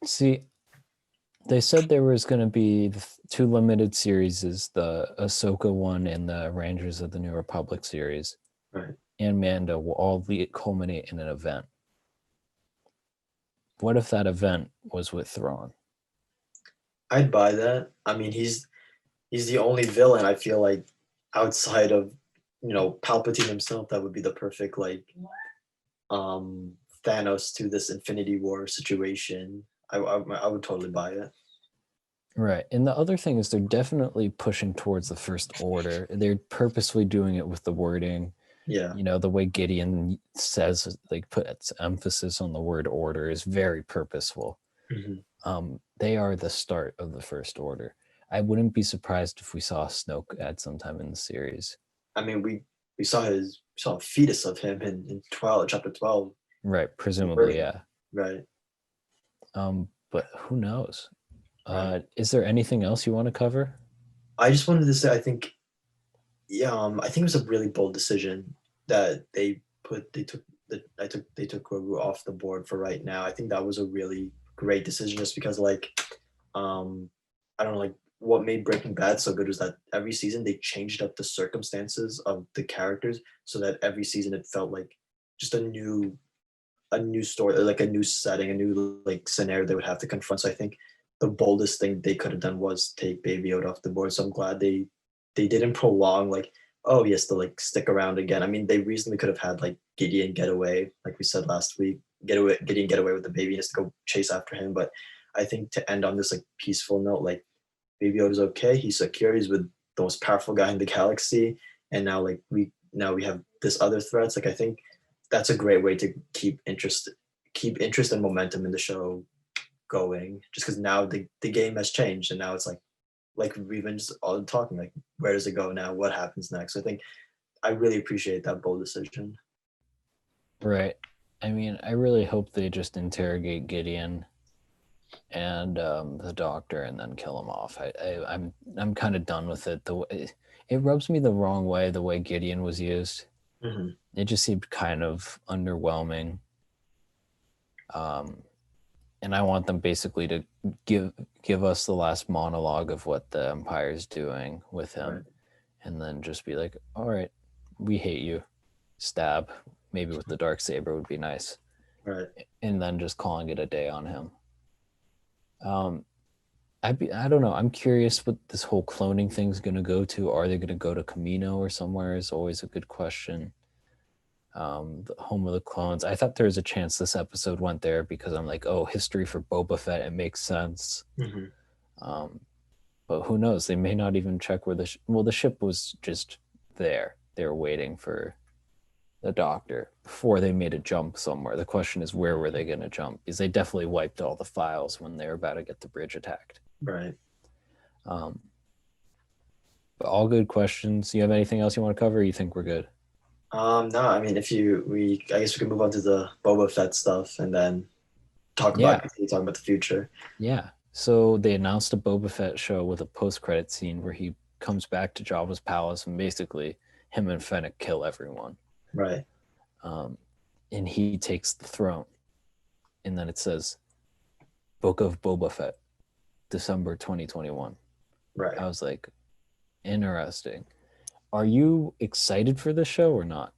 See, they said there was going to be two limited series, the Ahsoka one and the Rangers of the New Republic series. Right. And Mando will all culminate in an event. What if that event was with Thrawn? I'd buy that. I mean, he's the only villain I feel like outside of Palpatine himself that would be the perfect like Thanos to this Infinity War situation. I would totally buy it. Right. And the other thing is they're definitely pushing towards the First Order. They're purposely doing it with the wording. Yeah. The way Gideon says, like, puts emphasis on the word order is very purposeful. Mm-hmm. They are the start of the First Order. I wouldn't be surprised if we saw Snoke at some time in the series. I mean, we saw a fetus of him in chapter 12. Right, presumably, yeah. Right. But who knows? Is there anything else you want to cover? I just wanted to say, I think it was a really bold decision that they took Grogu off the board for right now. I think that was a really great decision, just because I don't know, like what made Breaking Bad so good was that every season they changed up the circumstances of the characters so that every season it felt like just a new story, like a new setting, a new like scenario they would have to confront. So I think the boldest thing they could have done was take Baby Yoda off the board. So I'm glad they didn't prolong like, oh, he has to like stick around again. I mean, they reasonably could have had like Gideon get away, like we said last week, Gideon get away with the baby and has to go chase after him. But I think to end on this like peaceful note, like Baby Yoda's okay, he's secure, he's with the most powerful guy in the galaxy, and now like we have this other threats. Like I think that's a great way to keep interest and momentum in the show going, just because now the game has changed and now it's like we've been just all talking, like where does it go now, what happens next. I think I really appreciate that bold decision. Right. I mean, I really hope they just interrogate Gideon and the doctor and then kill him off. I'm kind of done with it. It rubs me the wrong way, the way Gideon was used. Mm-hmm. It just seemed kind of underwhelming. And I want them basically to give us the last monologue of what the Empire's doing with him, right, and then just be like, all right, we hate you. Stab. Maybe with the Darksaber would be nice. Right. And then just calling it a day on him. I don't know. I'm curious what this whole cloning thing's going to go to. Are they going to go to Camino or somewhere is always a good question. The home of the clones. I thought there was a chance this episode went there because I'm like, oh, history for Boba Fett. It makes sense. Mm-hmm. But who knows? They may not even check where the ship was just there. They were waiting for the doctor before they made a jump somewhere. The question is, where were they going to jump? Because they definitely wiped all the files when they were about to get the bridge attacked. Right. But all good questions. You have anything else you want to cover? Or you think we're good? No, I mean, I guess we can move on to the Boba Fett stuff and then talk about the future. Yeah. So they announced a Boba Fett show with a post-credit scene where he comes back to Jabba's palace and basically him and Fennec kill everyone. Right. And he takes the throne. And then it says, Book of Boba Fett, December 2021. Right. I was like, interesting. Are you excited for this show or not?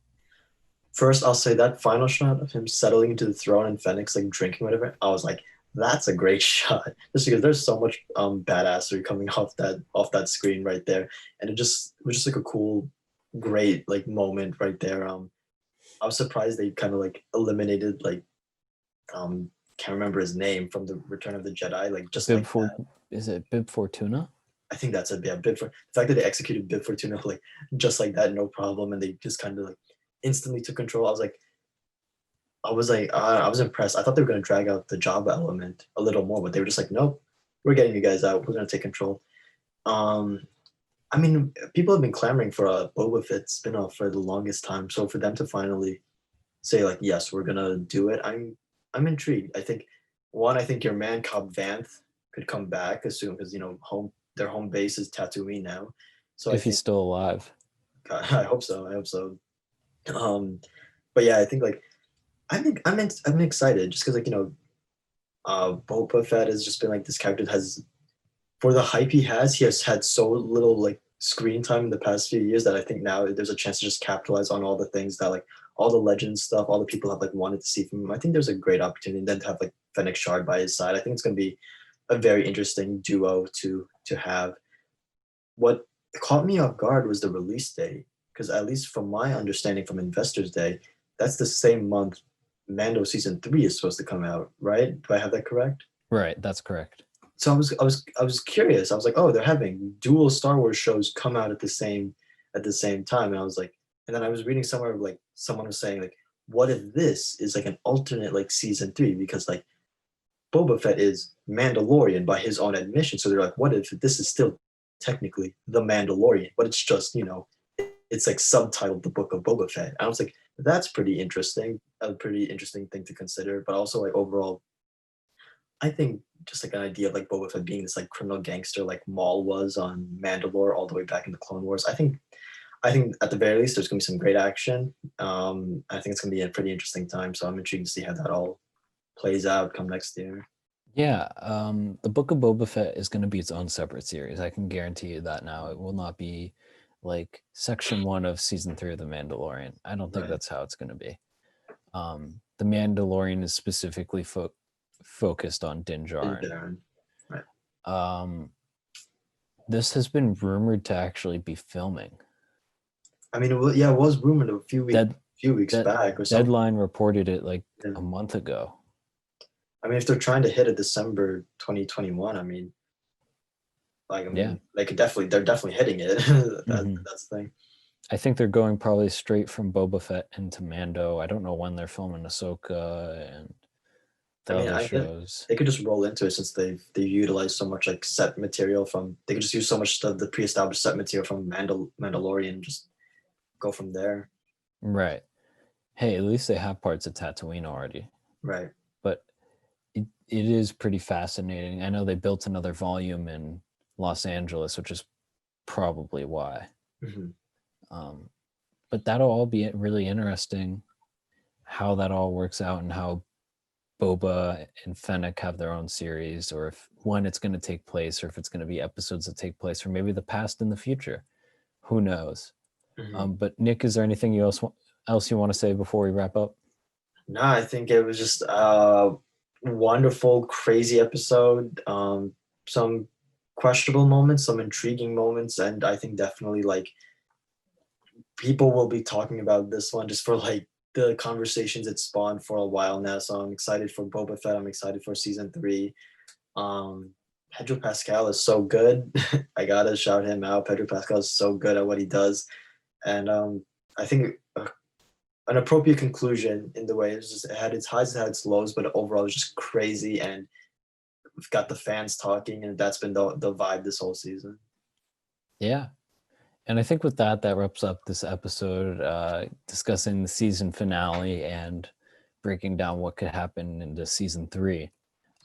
First, I'll say that final shot of him settling into the throne and Fennec's like drinking whatever, I was like, that's a great shot. Just because there's so much badassery coming off that screen right there. And it was just like a cool, great like moment right there. I was surprised they kind of like eliminated like can't remember his name from the Return of the Jedi, like just Bib is it Bib Fortuna? I think that's it. Yeah, the fact that they executed Bib Fortuna like just like that, no problem, and they just kind of like instantly took control. I was impressed. I thought they were going to drag out the Jabba element a little more, but they were just like, nope, we're getting you guys out. We're going to take control. I mean, people have been clamoring for a Boba Fett spinoff for the longest time. So for them to finally say like, yes, we're going to do it, I'm intrigued. I think your man Cobb Vanth could come back as soon as their home base is Tatooine now. So if he's still alive. God, I hope so. But yeah, I think like I'm excited just because like Boba Fett has just been like this character that has for the hype he has had so little like screen time in the past few years that I think now there's a chance to just capitalize on all the things that like all the legend stuff, all the people have like wanted to see from him. I think there's a great opportunity. And then to have like Fennec Shard by his side, I think it's going to be a very interesting duo to have. What caught me off guard was the release date, because at least from my understanding from Investors Day, that's the same month Mando season 3 is supposed to come out, right? Do I have that correct? Right, that's correct. So I was curious. I was like, oh, they're having dual Star Wars shows come out at the same time, and I was like, and then I was reading somewhere like someone was saying like, what if this is like an alternate like season 3 because like Boba Fett is Mandalorian by his own admission. So they're like, what if this is still technically the Mandalorian, but it's just it's like subtitled the Book of Boba Fett. And I was like, that's pretty interesting, a pretty interesting thing to consider. But also like overall, I think just like an idea of like Boba Fett being this like criminal gangster like Maul was on Mandalore all the way back in the Clone Wars. I think at the very least there's gonna be some great action. I think it's gonna be a pretty interesting time. So I'm intrigued to see how that all plays out come next year. Yeah, the Book of Boba Fett is going to be its own separate series. I can guarantee you that now. It will not be like section 1 of season 3 of The Mandalorian. I don't think Right. that's how it's going to be. The Mandalorian is specifically focused on Din Djarin. Darren. Right. This has been rumored to actually be filming. I mean, it was rumored a few weeks back or something. Deadline reported it like Yeah. a month ago. I mean, if they're trying to hit a December 2021, I mean, Yeah. they're definitely hitting it. That's the thing. I think they're going probably straight from Boba Fett into Mando. I don't know when they're filming Ahsoka and the other shows. They could just roll into it since they utilize so much like set material from. They could just use so much of the pre-established set material from Mandalorian, and just go from there. Right. Hey, at least they have parts of Tatooine already. Right. But it is pretty fascinating. I know they built another volume in Los Angeles, which is probably why. Mm-hmm. But that'll all be really interesting how that all works out and how Boba and Fennec have their own series, or if when it's going to take place, or if it's going to be episodes that take place, or maybe the past and the future. Who knows? Mm-hmm. But Nick, is there anything else you want to say before we wrap up? No, I think it was just a wonderful, crazy episode. Some questionable moments, some intriguing moments, and I think definitely like people will be talking about this one just for like the conversations it spawned for a while now. So I'm excited for Boba Fett. I'm excited for season 3. Pedro Pascal is so good. I gotta shout him out. Pedro Pascal is so good at what he does, and I think an appropriate conclusion in the way it's just it had its highs, it had its lows, but overall it's just crazy, and we've got the fans talking, and that's been the vibe this whole season. Yeah. And I think with that wraps up this episode, discussing the season finale and breaking down what could happen into season 3.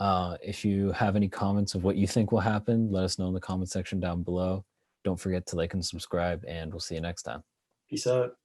If you have any comments of what you think will happen, let us know in the comment section down below. Don't forget to like and subscribe, and we'll see you next time. Peace out.